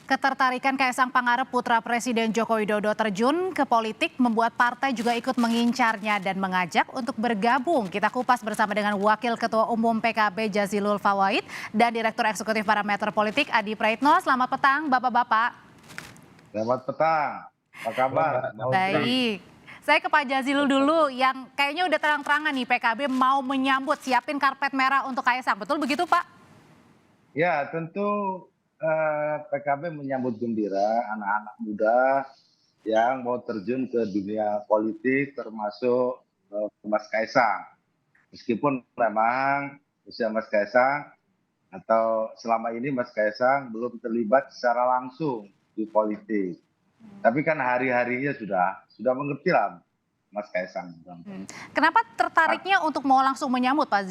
Ketertarikan Kaisang Pangarep putra Presiden Joko Widodo terjun ke politik membuat partai juga ikut mengincarnya dan mengajak untuk bergabung. Kita kupas bersama dengan Wakil Ketua Umum PKB Jazilul Fawait dan Direktur Eksekutif Parameter Politik Adi Praitno. Selamat petang Bapak-Bapak. Selamat petang, apa kabar? Baik. Saya ke Pak Jazilul dulu yang kayaknya udah terang-terangan nih PKB mau menyambut siapin karpet merah untuk Kaisang. Betul begitu Pak? Ya tentu PKB menyambut gembira anak-anak muda yang mau terjun ke dunia politik termasuk Mas Kaisang. Meskipun memang usia Mas Kaisang atau selama ini Mas Kaisang belum terlibat secara langsung di politik. Tapi kan hari-harinya sudah mengerti lah Mas Kaisang. Kenapa tertariknya untuk mau langsung menyambut Pak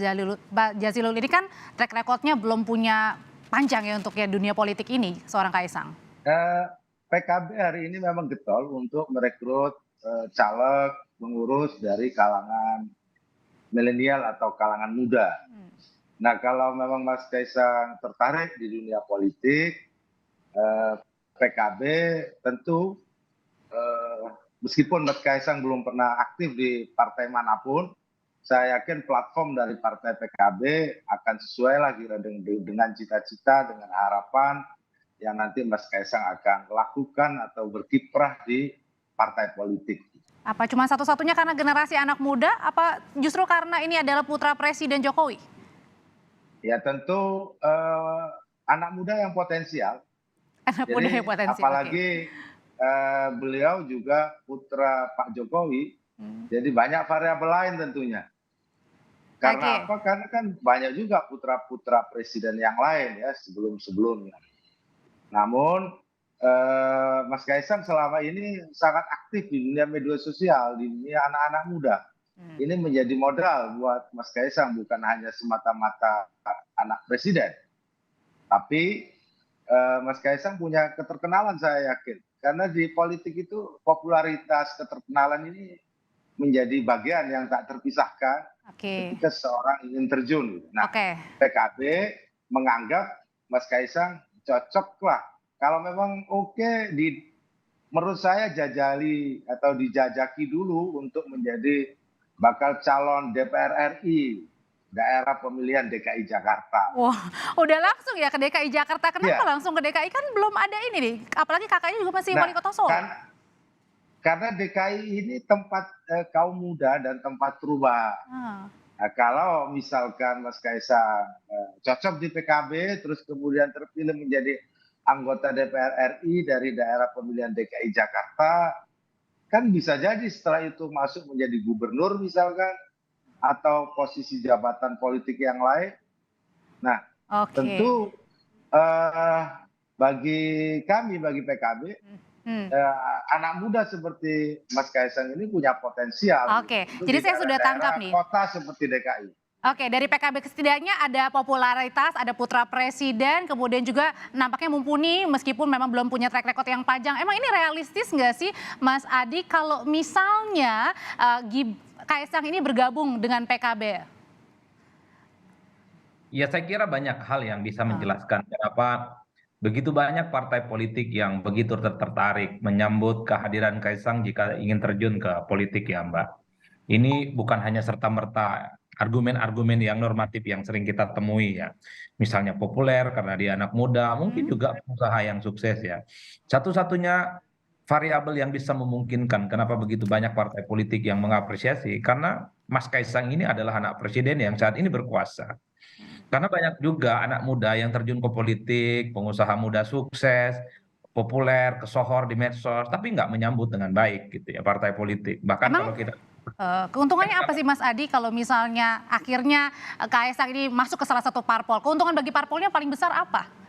Jazilul ini kan track recordnya belum punya panjang ya untuk ya dunia politik ini seorang Kaisang? PKB hari ini memang getol untuk merekrut caleg pengurus dari kalangan milenial atau kalangan muda. Nah kalau memang Mas Kaisang tertarik di dunia politik, PKB tentu meskipun Mas Kaisang belum pernah aktif di partai manapun, saya yakin platform dari partai PKB akan sesuai lagi dengan cita-cita, dengan harapan yang nanti Mas Kaisang akan lakukan atau berkiprah di partai politik. Apa cuma satu-satunya karena generasi anak muda, apa justru karena ini adalah putra Presiden Jokowi? Ya tentu anak muda yang potensial. Anak muda yang potensial. Apalagi beliau juga putra Pak Jokowi, jadi banyak variabel lain tentunya. Karena apa? Karena kan banyak juga putra-putra presiden yang lain ya sebelum-sebelumnya. Namun Mas Kaisang selama ini sangat aktif di dunia media sosial, di dunia anak-anak muda. Ini menjadi modal buat Mas Kaisang, bukan hanya semata-mata anak presiden. Tapi Mas Kaisang punya keterkenalan saya yakin. Karena di politik itu popularitas keterkenalan ini menjadi bagian yang tak terpisahkan ketika seorang ingin terjun. Nah, PKB menganggap Mas Kaisang cocok lah. Kalau memang menurut saya jajali atau dijajaki dulu untuk menjadi bakal calon DPR RI daerah pemilihan DKI Jakarta. Wah, udah langsung ya ke DKI Jakarta. Kenapa langsung ke DKI? Kan belum ada ini nih. Apalagi kakaknya juga masih wali kota Solo. Karena DKI ini tempat kaum muda dan tempat perubahan. Nah, kalau misalkan Mas Kaisang cocok di PKB, terus kemudian terpilih menjadi anggota DPR RI dari daerah pemilihan DKI Jakarta, kan bisa jadi setelah itu masuk menjadi gubernur misalkan, atau posisi jabatan politik yang lain. Nah, tentu bagi kami, bagi PKB, anak muda seperti Mas Kaisang ini punya potensial. Jadi saya sudah tangkap nih. Kota seperti DKI. Dari PKB setidaknya ada popularitas, ada putra presiden, kemudian juga nampaknya mumpuni meskipun memang belum punya track record yang panjang. Emang ini realistis nggak sih Mas Adi kalau misalnya Kaisang ini bergabung dengan PKB? Ya saya kira banyak hal yang bisa menjelaskan kenapa begitu banyak partai politik yang begitu tertarik menyambut kehadiran Kaisang jika ingin terjun ke politik ya Mbak. Ini bukan hanya serta-merta argumen-argumen yang normatif yang sering kita temui ya. Misalnya populer karena dia anak muda, mungkin juga pengusaha yang sukses ya. Satu-satunya variabel yang bisa memungkinkan kenapa begitu banyak partai politik yang mengapresiasi karena Mas Kaisang ini adalah anak presiden yang saat ini berkuasa. Karena banyak juga anak muda yang terjun ke politik, pengusaha muda sukses, populer, kesohor di medsos, tapi nggak menyambut dengan baik gitu ya partai politik. Bahkan kalau kita keuntungannya apa sih Mas Adi kalau misalnya akhirnya Kaisang ini masuk ke salah satu parpol? Keuntungan bagi parpolnya paling besar apa?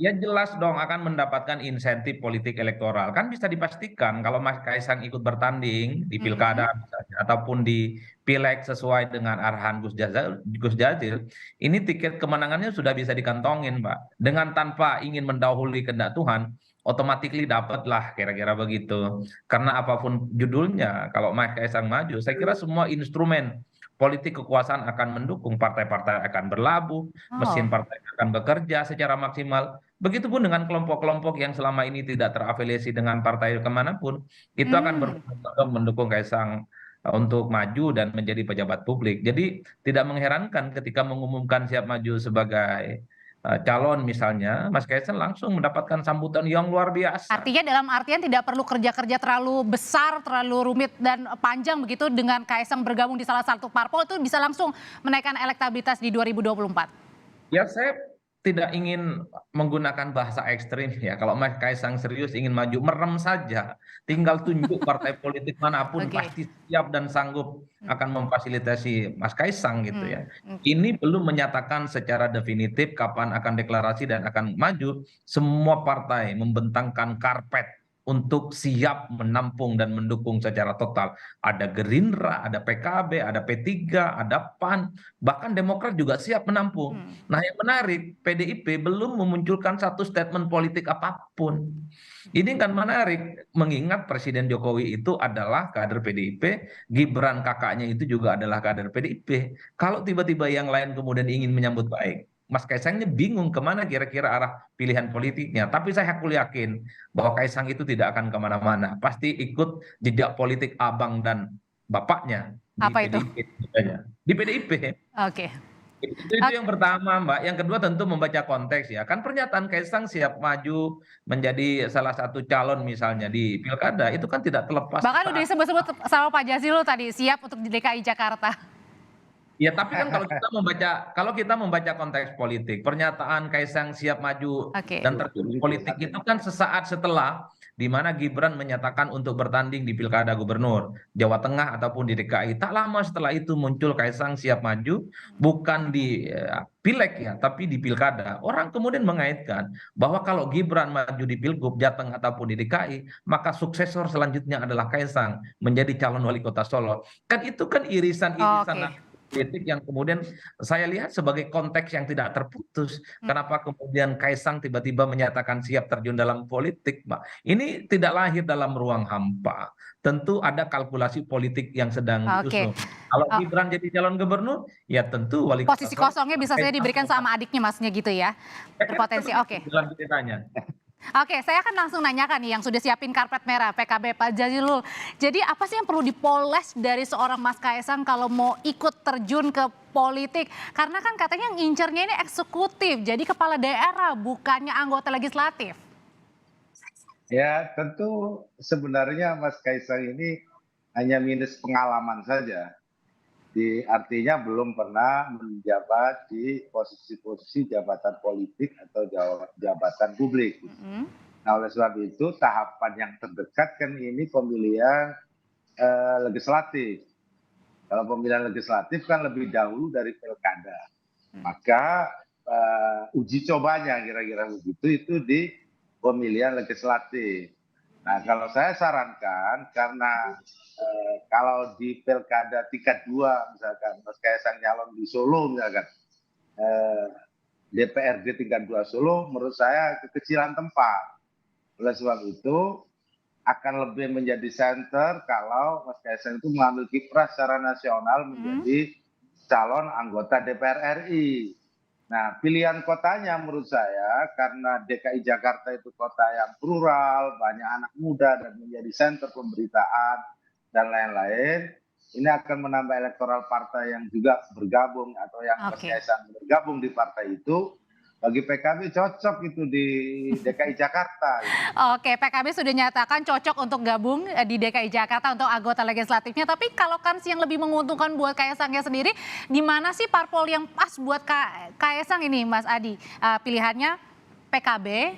Ya jelas dong akan mendapatkan insentif politik elektoral. Kan bisa dipastikan kalau Mas Kaisang ikut bertanding di pilkada misalnya, ataupun di pileg sesuai dengan arahan Gus Jazil, ini tiket kemenangannya sudah bisa dikantongin Mbak. Dengan tanpa ingin mendahului kehendak Tuhan, otomatis dapatlah kira-kira begitu. Karena apapun judulnya, kalau Mas Kaisang maju, saya kira semua instrumen politik kekuasaan akan mendukung, partai-partai akan berlabuh, mesin partai akan bekerja secara maksimal. Begitupun dengan kelompok-kelompok yang selama ini tidak terafiliasi dengan partai kemanapun, itu akan Hmm. berbondong-bondong mendukung Kaisang untuk maju dan menjadi pejabat publik. Jadi tidak mengherankan ketika mengumumkan siap maju sebagai calon misalnya, Mas Kaisang langsung mendapatkan sambutan yang luar biasa. Artinya dalam artian tidak perlu kerja-kerja terlalu besar, terlalu rumit dan panjang begitu dengan Kaisang bergabung di salah satu parpol itu bisa langsung menaikkan elektabilitas di 2024. Ya, saya tidak ingin menggunakan bahasa ekstrim ya. Kalau Mas Kaisang serius ingin maju, merem saja. Tinggal tunjuk partai politik manapun Oke. pasti siap dan sanggup akan memfasilitasi Mas Kaisang gitu Hmm. ya. Ini belum menyatakan secara definitif kapan akan deklarasi dan akan maju. Semua partai membentangkan karpet untuk siap menampung dan mendukung secara total. Ada Gerindra, ada PKB, ada P3, ada PAN, bahkan Demokrat juga siap menampung. Hmm. Nah, yang menarik, PDIP belum memunculkan satu statement politik apapun. Ini kan menarik, mengingat Presiden Jokowi itu adalah kader PDIP, Gibran kakaknya itu juga adalah kader PDIP. Kalau tiba-tiba yang lain kemudian ingin menyambut baik, Mas Kaisangnya bingung kemana kira-kira arah pilihan politiknya. Tapi saya yakin bahwa Kaisang itu tidak akan kemana-mana. Pasti ikut jejak politik abang dan bapaknya di Apa itu? PDIP. Di PDIP. Oke. Itu yang pertama, Mbak. Yang kedua tentu membaca konteks ya. Kan pernyataan Kaisang siap maju menjadi salah satu calon misalnya di Pilkada itu kan tidak terlepas Bahkan udah saat. disebut-sebut sama Pak Jazilul tadi siap untuk di DKI Jakarta. Ya, tapi kan kalau kita membaca konteks politik, pernyataan Kaisang siap maju Oke. dan terjun politik itu kan sesaat setelah di mana Gibran menyatakan untuk bertanding di Pilkada Gubernur Jawa Tengah ataupun di DKI. Tak lama setelah itu muncul Kaisang siap maju bukan di Pileg ya, tapi di Pilkada. Orang kemudian mengaitkan bahwa kalau Gibran maju di Pilgub Jateng ataupun di DKI, maka suksesor selanjutnya adalah Kaisang menjadi calon wali kota Solo. Kan itu kan irisan-irisan Oke. politik yang kemudian saya lihat sebagai konteks yang tidak terputus. Kenapa kemudian Kaisang tiba-tiba menyatakan siap terjun dalam politik, Mbak? Ini tidak lahir dalam ruang hampa. Tentu ada kalkulasi politik yang sedang Oke. disusun. Kalau Gibran jadi calon gubernur, ya tentu wali kota Posisi Solo. kosongnya bisa saja diberikan sama adiknya masnya gitu ya. Berpotensi. Oke. Dalam ceritanya. Oke, saya akan langsung nanyakan nih yang sudah siapin karpet merah PKB Pak Jazilul. Jadi apa sih yang perlu dipoles dari seorang Mas Kaisang kalau mau ikut terjun ke politik? Karena kan katanya yang ngincernya ini eksekutif, jadi kepala daerah bukannya anggota legislatif. Ya, tentu sebenarnya Mas Kaisang ini hanya minus pengalaman saja. Artinya belum pernah menjabat di posisi-posisi jabatan politik atau jabatan publik. Nah, oleh sebab itu tahapan yang terdekat kan ini pemilihan legislatif. Kalau pemilihan legislatif kan lebih dahulu dari pilkada. Maka uji cobanya kira-kira begitu itu di pemilihan legislatif. Nah, kalau saya sarankan karena kalau di pilkada tingkat 2 misalkan Mas Kaisang nyalon di Solo misalkan DPRD tingkat 2 Solo menurut saya kekecilan tempat. Oleh sebab itu akan lebih menjadi center kalau Mas Kaisang itu mengambil kiprah secara nasional menjadi calon anggota DPR RI. Nah, pilihan kotanya menurut saya karena DKI Jakarta itu kota yang plural, banyak anak muda dan menjadi center pemberitaan dan lain-lain, ini akan menambah elektoral partai yang juga bergabung atau yang Mas Kaisang bergabung di partai itu. Bagi PKB cocok itu di DKI Jakarta. Oke, PKB sudah nyatakan cocok untuk gabung di DKI Jakarta untuk anggota legislatifnya. Tapi kalau kans yang lebih menguntungkan buat Kaisangnya sendiri, di mana sih parpol yang pas buat Kaisang ini, Mas Adi? Pilihannya PKB,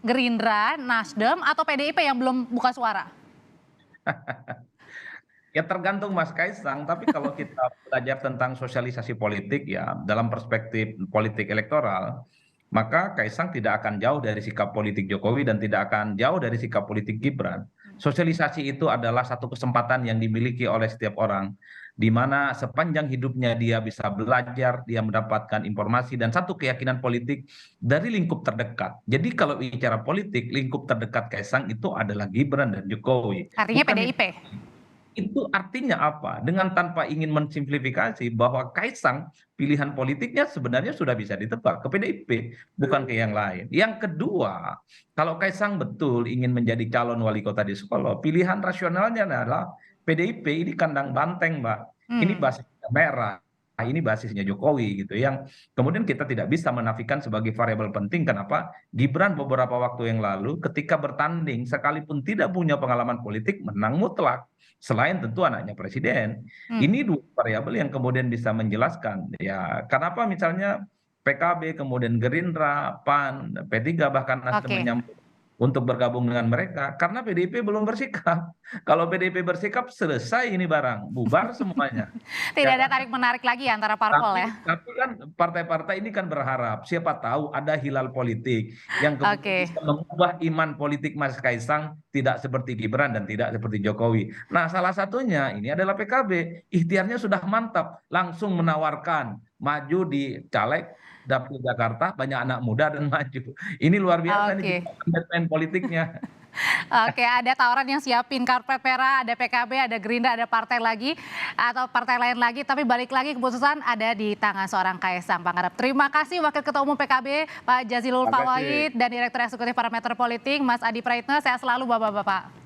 Gerindra, Nasdem, atau PDIP yang belum buka suara? Ya tergantung Mas Kaisang, tapi kalau kita belajar tentang sosialisasi politik ya dalam perspektif politik elektoral, maka Kaisang tidak akan jauh dari sikap politik Jokowi dan tidak akan jauh dari sikap politik Gibran. Sosialisasi itu adalah satu kesempatan yang dimiliki oleh setiap orang, di mana sepanjang hidupnya dia bisa belajar, dia mendapatkan informasi dan satu keyakinan politik dari lingkup terdekat. Jadi kalau bicara politik, lingkup terdekat Kaisang itu adalah Gibran dan Jokowi. Artinya PDIP? itu artinya apa? Dengan tanpa ingin mensimplifikasi bahwa Kaisang pilihan politiknya sebenarnya sudah bisa ditebak ke PDIP, bukan ke yang lain. Yang kedua, kalau Kaisang betul ingin menjadi calon wali kota di Solo, pilihan rasionalnya adalah PDIP ini kandang banteng, Mbak. Ini Hmm. basisnya merah. Ini basisnya Jokowi gitu, yang kemudian kita tidak bisa menafikan sebagai variabel penting. Kenapa? Gibran beberapa waktu yang lalu ketika bertanding sekalipun tidak punya pengalaman politik menang mutlak. Selain tentu anaknya presiden. Hmm. Ini dua variabel yang kemudian bisa menjelaskan ya kenapa misalnya PKB, kemudian Gerindra, PAN, P3 bahkan Nasdem Oke. menyambut untuk bergabung dengan mereka karena PDIP belum bersikap. Kalau PDIP bersikap selesai ini barang, bubar semuanya. Tidak Ya ada kan? tarik menarik lagi antara parpol ya. Tapi kan partai-partai ini kan berharap siapa tahu ada hilal politik yang kemudian Oke. bisa mengubah iman politik Mas Kaisang tidak seperti Gibran dan tidak seperti Jokowi. Nah, salah satunya ini adalah PKB. Ikhtiarnya sudah mantap, langsung menawarkan maju di caleg dapil Jakarta, banyak anak muda dan maju. Ini luar biasa nih Oke. main politiknya. Oke, ada tawaran yang siapin karpet merah, ada PKB, ada Gerindra, ada partai lagi atau partai lain lagi, tapi balik lagi keputusan ada di tangan seorang Kaisang Pangarep. Terima kasih Wakil Ketua Umum PKB Pak Jazilul Terima kasih. Fawait dan Direktur Eksekutif Parameter Politik Mas Adi Praitno. Sehat selalu Bapak-bapak.